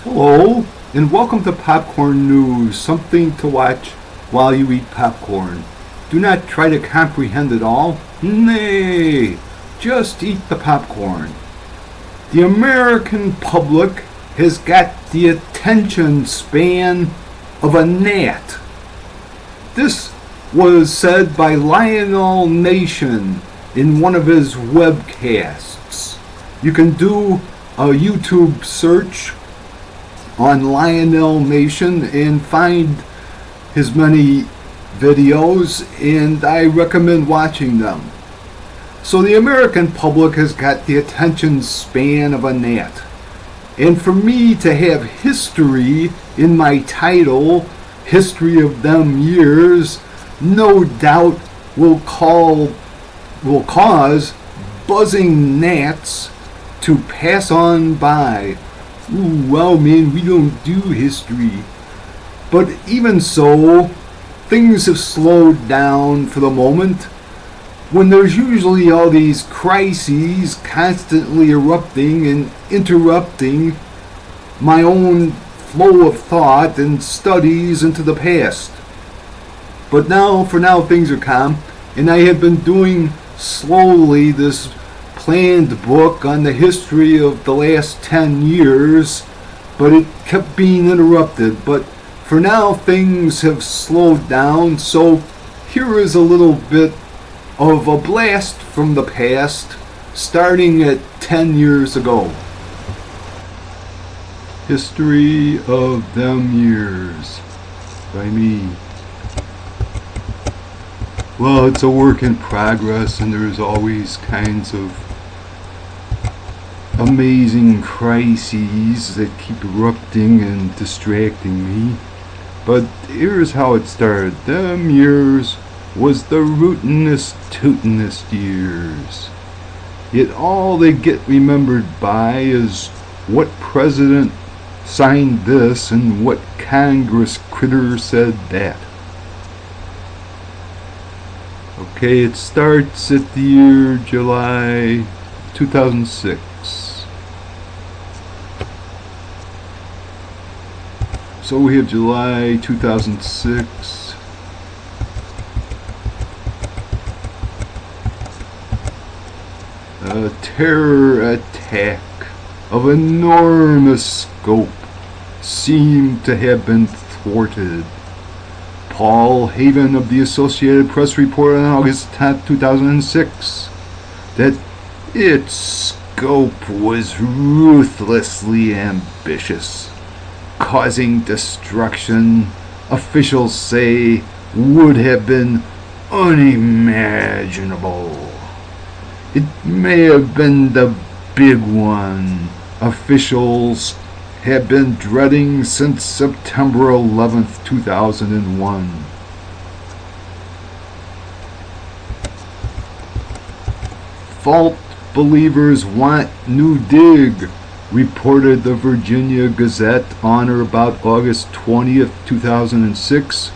Hello, and welcome to Popcorn News, something to watch while you eat popcorn. Do not try to comprehend it all. Nay, just eat the popcorn. The American public has got the attention span of a gnat. This was said by Lionel Nation in one of his webcasts. You can do a YouTube search on Lionel Nation and find his many videos, and I recommend watching them. So the American public has got the attention span of a gnat. And for me to have history in my title, History of Them Years, no doubt will cause buzzing gnats to pass on by. Ooh, well, man, we don't do history. But even so, things have slowed down for the moment. When there's usually all these crises constantly erupting and interrupting my own flow of thought and studies into the past. But for now, things are calm, and I have been doing slowly this planned book on the history of the last 10 years, but it kept being interrupted. But for now, things have slowed down, so here is a little bit of a blast from the past, starting at 10 years ago. History of Them Years by me. Well, it's a work in progress, and there's always kinds of amazing crises that keep erupting and distracting me. But here's how it started. Them years was the rootinest, tootinest years. Yet all they get remembered by is what president signed this and what Congress critter said that. Okay, it starts at the year July 2006. So we have July 2006. A terror attack of enormous scope seemed to have been thwarted. Paul Haven of the Associated Press reported on August 10, 2006, that its scope was ruthlessly ambitious, causing destruction officials say would have been unimaginable. It may have been the big one officials have been dreading since September 11th, 2001. Fault believers want new dig, reported the Virginia Gazette on or about August 20th, 2006.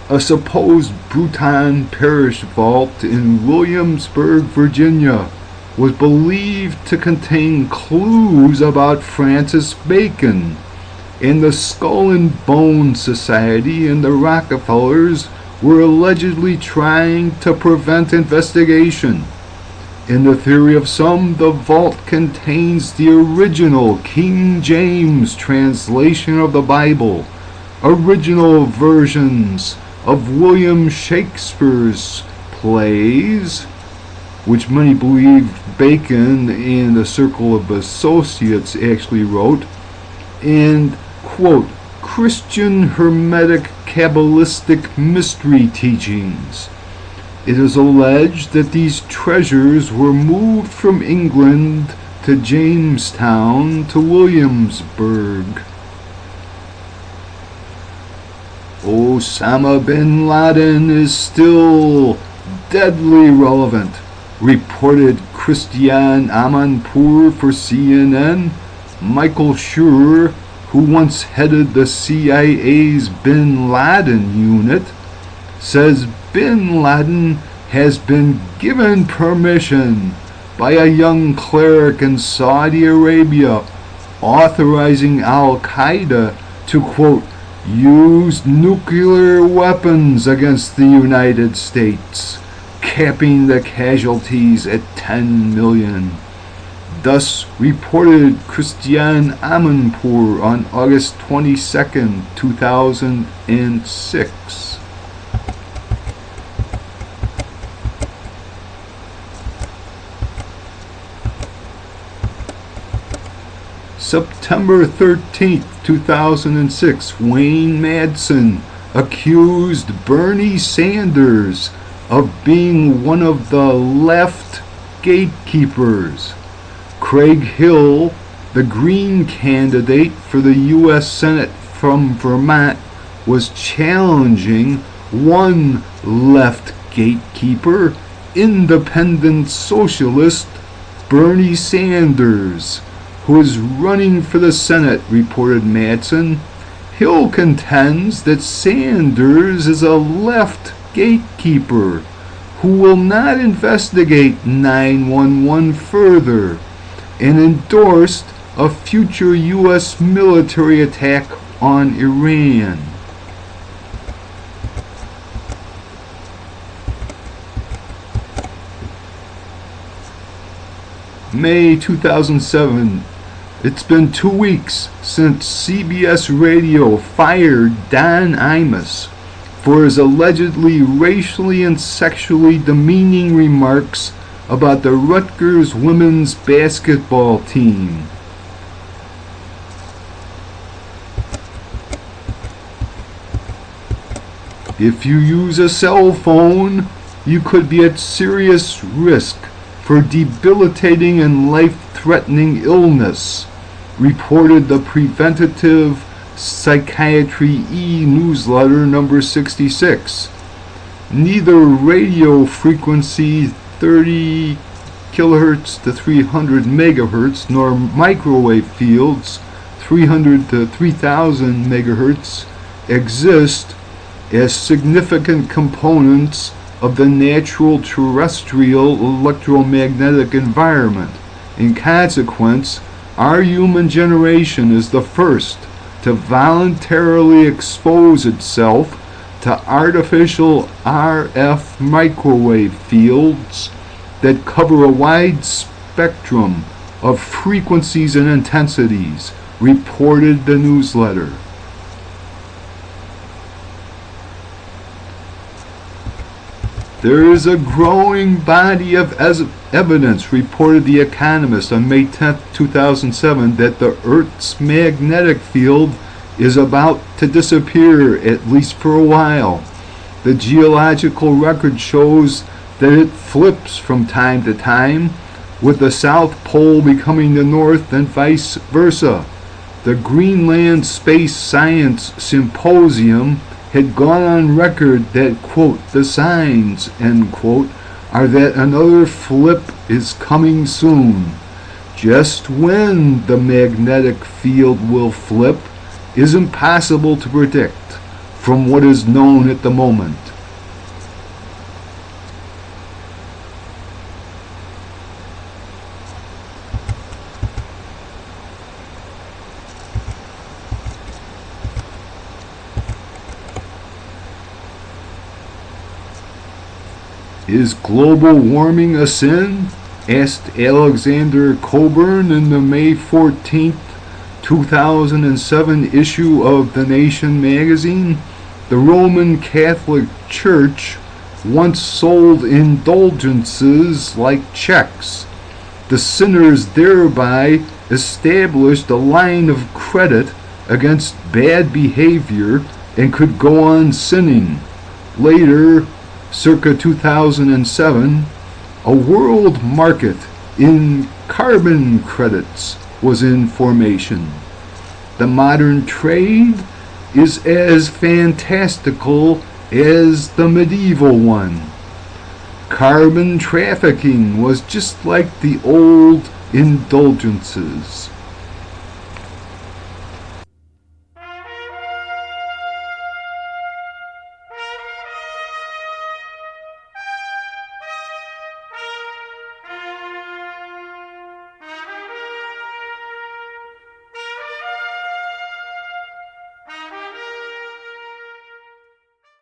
A supposed Bruton Parish vault in Williamsburg, Virginia, was believed to contain clues about Francis Bacon, and the Skull and Bone Society and the Rockefellers were allegedly trying to prevent investigation. In the theory of some, the vault contains the original King James translation of the Bible, original versions of William Shakespeare's plays, which many believe Bacon and a circle of associates actually wrote, and, quote, Christian Hermetic Kabbalistic mystery teachings. It is alleged that these treasures were moved from England to Jamestown to Williamsburg. Osama bin Laden is still deadly relevant, reported Christiane Amanpour for CNN. Michael Schur, who once headed the CIA's Bin Laden unit, says Bin Laden has been given permission by a young cleric in Saudi Arabia authorizing Al-Qaeda to, quote, use nuclear weapons against the United States, capping the casualties at 10 million. Thus reported Christiane Amanpour on August 22, 2006. September 13, 2006, Wayne Madsen accused Bernie Sanders of being one of the left gatekeepers. Craig Hill, the Green candidate for the U.S. Senate from Vermont, was challenging one left gatekeeper, independent socialist Bernie Sanders, who is running for the Senate, reported Madsen. Hill contends that Sanders is a left gatekeeper who will not investigate 9/11 further and endorsed a future U.S. military attack on Iran. May 2007. It's been 2 weeks since CBS Radio fired Don Imus for his allegedly racially and sexually demeaning remarks about the Rutgers women's basketball team. If you use a cell phone, you could be at serious risk for debilitating and life-threatening illness, reported the Preventative Psychiatry e-newsletter number 66. Neither radio frequency 30 kilohertz to 300 megahertz nor microwave fields 300 to 3000 megahertz exist as significant components of the natural terrestrial electromagnetic environment. In consequence, our human generation is the first to voluntarily expose itself to artificial RF microwave fields that cover a wide spectrum of frequencies and intensities, reported the newsletter. There is a growing body of evidence, reported The Economist on May 10, 2007, that the Earth's magnetic field is about to disappear, at least for a while. The geological record shows that it flips from time to time, with the South Pole becoming the North and vice versa. The Greenland Space Science Symposium had gone on record that, quote, the signs, end quote, are that another flip is coming soon. Just when the magnetic field will flip is impossible to predict from what is known at the moment. Is global warming a sin? Asked Alexander Coburn in the May 14, 2007 issue of The Nation magazine. The Roman Catholic Church once sold indulgences like checks. The sinners thereby established a line of credit against bad behavior and could go on sinning. Later, circa 2007, a world market in carbon credits was in formation. The modern trade is as fantastical as the medieval one. Carbon trafficking was just like the old indulgences.